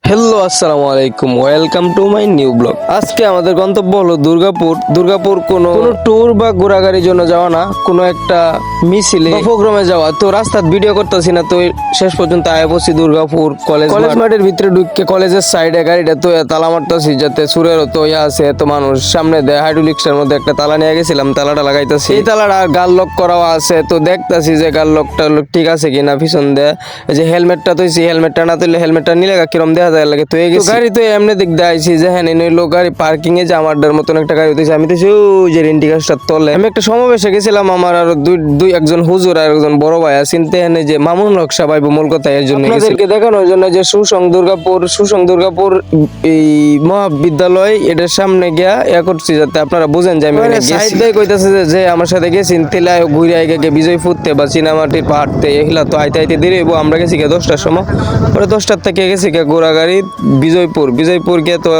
Hello আসসালামু আলাইকুম, welcome to my new blog. আজকে আমাদের গন্তব্য হলো দুর্গাপুর কোনো ট্যুর বা ঘোরাঘুরির জন্য যাওয়া না, কোনো একটা মিছিলে বা প্রোগ্রামে যাওয়া। তো রাস্তার ভিডিও করতেছি না, তো শেষ পর্যন্ত আয়া পড়ছি দুর্গাপুর কলেজ মাঠের ভিতরে ঢুকে কলেজের সাইডে গাড়িটা তো তালা মারতেছি, যাতে সুরের তো আছে এত মানুষ সামনে দেয়। হাইড্রোলিক্সের মধ্যে একটা তালা নিয়ে গেছিলাম, তালাটা লাগাইতেছি। এই তালাটা গাল লক করাও আছে, তো দেখতেছি যে গাল লকটা ঠিক আছে কিনা। পিছন দেয় যে হেলমেটটা তৈছি, হেলমেটটা না তুললে হেলমেটটা নিলে কিরম দেখা যায় লাগে। তো এই গাড়ি তো এমনি দিক দেখাইছি যে হ্যাঁ নিলো গাড়ি পার্কিং এ যে আমার মতন একটা গাড়ি হতেছে। আমি তো যে রেন্টি গাছটার তলে আমি একটা সমাবেশে গেছিলাম, আমার আর দুই একজন হুজুর আর একজন বড় ভাই চিনতে এনে যে মামুন হক সাহেব মূল কথা এর জন্য আপনাদেরকে দেখানোর জন্য যে সুসং দুর্গাপুর এই মহাবিদ্যালয় এটার সামনে গিয়া করছি, যাতে আপনারা বুঝেন যে আমি সাইড দিয়ে কইতাছে যে আমার সাথে গেছেন তেলায় ঘুরে আগে বিজয় ফুটতে বা চীনামাটির পাহাড়তে এগুলা তো আইতে দেরি হইব। আমরা গেছি 10টার সময়, পরে 10টার থেকে গেছি ঘোরাগাড়ি বিজয়পুর গিয়ে তো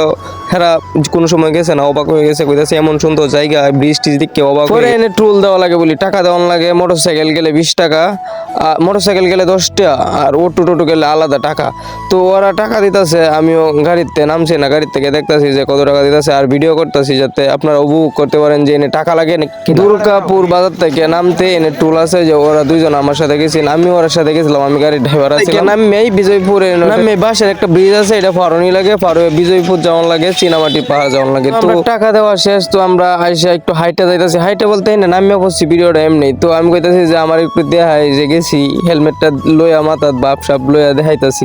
হেরা কোনো সময় গেছে না, অবাক হয়ে গেছে। কইতাছে এমন সুন্দর জায়গা, বৃষ্টি দিকে অবাক করে এনে ট্রোল দেওয়া লাগে বলি, টাকা দেওয়ান লাগে। মোটরসাইকেল গেলে 20 টাকা, মোটরসাইকেল গেলে 10 টাকা, আর টোটো গেলে আলাদা টাকা। তো ওরা টাকা দিতেছে, আমিও গাড়িতে নামছি না, গাড়ি থেকে দেখতেছি যে কত টাকা দিতেছে, আর ভিডিও করতেছি যাতে আপনারা উপভোগ করতে পারেন যে এনে টাকা লাগে। দুর্গাপুর বাজার থেকে নামতে এনে টুল আছে, যে ওরা দুইজন আমার সাথে গেছেন, আমি ওর সাথে গেছিলাম, আমি গাড়ির ড্রাইভার আছিলাম। নামে বিজয়পুরে নামে বাসের একটা ব্রিজ আছে, এটা ফারনি লাগে, বিজয়পুর যাওয়ার লাগে, চীনামাটি পাহাড় যাওয়ার লাগে। তো টাকা দেওয়া শেষ, তো আমরা আইসা একটু হাইটে যাইতেছি, হাইটে বলতে না নামিয়ে পড়ছি ভিডিওটা এমনি। তো আমি কইতাছি যে আমার একটু দেখাই যে গেছি, হেলমেটটা লইয়া মাথাত বাপ সাপ লইয়া দেখাইতাছি।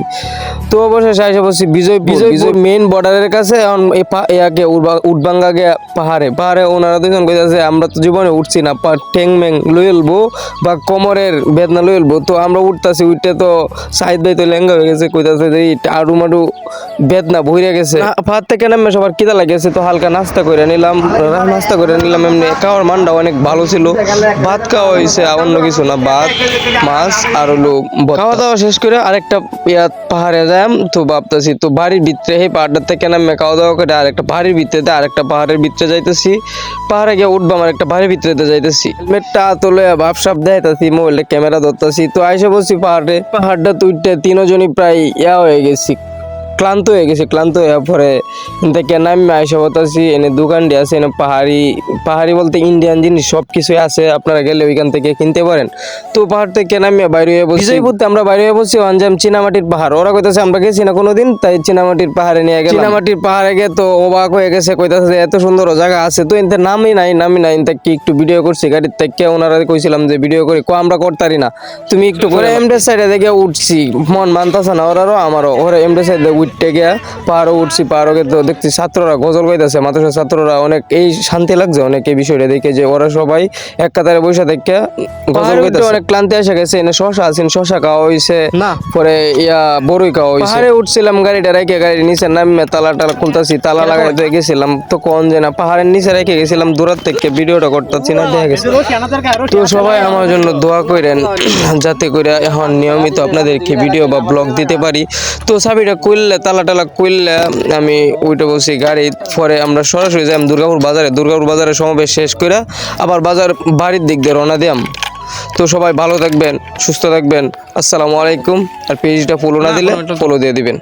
তো অবশেষে আইসা পড়ছি বিজয়পুর মেইন বর্ডারের কাছে। উঠবাঙ্গা গিয়া পাহাড়ে ওনারা দুজন কইতাছে আমরা তো জীবনে উঠছি না, ঠেং মেং লইলবো বা কোমরের বেদনা লইলবো। তো আমরা উঠতাছি, উঠতে তো সাইড বাই তো লেঙ্গা হয়ে গেছে, কইতাছে যে আড়ু মাডু বেদনা ভইরা গেছে। পাহাড় থেকে নামে সবার খিদা লাগেছে, তো হালকা নাস্তা করে নিলাম। এমনি খাওয়ার মানটা অনেক ভালো ছিল, ভাত খাওয়া হয়েছে, অন্য কিছু না, ভাত মাছ আর হলো খাওয়া দাওয়া শেষ করে আরেকটা পাহাড়ে যাই। তো ভাবতেছি তো বাড়ির ভিতরে এই পাহাড়টার থেকে নামে খাওয়া দাওয়া করে আরেকটা বাড়ির ভিতরে আরেকটা পাহাড়ের ভিতরে যাইতেছি, পাহাড়ে গিয়ে উঠবো, আমার একটা বাড়ির ভিতরে যাইতেছি। হেলমেটটা তোলে ভাব সাপ দেখাইতেছি, মোবাইলে ক্যামেরা ধরতেছি। তো আইসা বলছি পাহাড়টা তুইতে তিনজনই প্রায় হয়ে গেছি, ক্লান্ত হয়ে পরে থেকে নামে আইসা বলতেছি। এনে দোকানটি আছে, এনে পাহাড়ি বলতে ইন্ডিয়ান জিনিস সব কিছুই আছে, আপনারা গেলে ওইখান থেকে কিনতে পারেন। তো পাহাড় থেকে নামিয়ে বাইরে হয়ে বলছি, আমরা বাইরে হয়ে বলছি অঞ্জাম চীনামাটির পাহাড়। ওরা কইতাছে আমরা গেছি না কোনোদিন, তাই চীনামাটির পাহাড়ে নিয়ে গেলাম। চীনামাটির পাহাড়ে গিয়ে তো অবাক হয়ে গেছে, কইতাছে এত সুন্দর জায়গা আছে। তো এনতে নামি নাই কি একটু ভিডিও করছি গাড়ির থেকে। ওনারা কইছিলাম যে ভিডিও করি, আমরা করতারি না, তুমি একটু করে এমডে সাইডে দেখে উঠছি, মন মানতাছে না ওরারও আমারও। ওরা এমডে সাইডে উঠতে গিয়া পাহাড়ও উঠছি, পাহাড়ে তো দেখছি ছাত্ররা গজল গাইতেছে, মাদ্রাসার ছাত্ররা। অনেক এই শান্তি লাগছে অনেক এই বিষয়টা দেখে, যে ওরা সবাই এক কাতারে বসে দেখে গজল গাইতেছে। অনেক ক্লান্তি এসে গেছে। এনে শশা আছেন, শশা খাওয়া হয়েছে না, পরে বড়ই খাওয়া হয়েছে। পাহাড়ে উঠছিলাম, গাড়িটা রেখে গাড়ির নিচে নামে তালা খুলতাছি, তালা লাগাইতে গেছিলাম। তো কোন যে না পাহাড়ের নিচে রেখে গেছিলাম, দূরের থেকে ভিডিওটা করতেছি না, দেখা গেছে। তো সবাই আমার জন্য দোয়া করেন, যাতে করে এখন নিয়মিত আপনাদেরকে ভিডিও বা ব্লগ দিতে পারি। তো চাবিটা খুললে তালা খুললে আমি ওইটা বলছি গাড়ি। পরে আমরা সরাসরি যাই দুর্গাপুর বাজারে সমাবেশ শেষ করে আবার বাড়ির দিক দিয়ে রওনা দিলাম। তো সবাই ভালো থাকবেন, সুস্থ থাকবেন, আসসালামু আলাইকুম। আর পেজটা ফলো না দিলে ফলো দিয়ে দিবেন।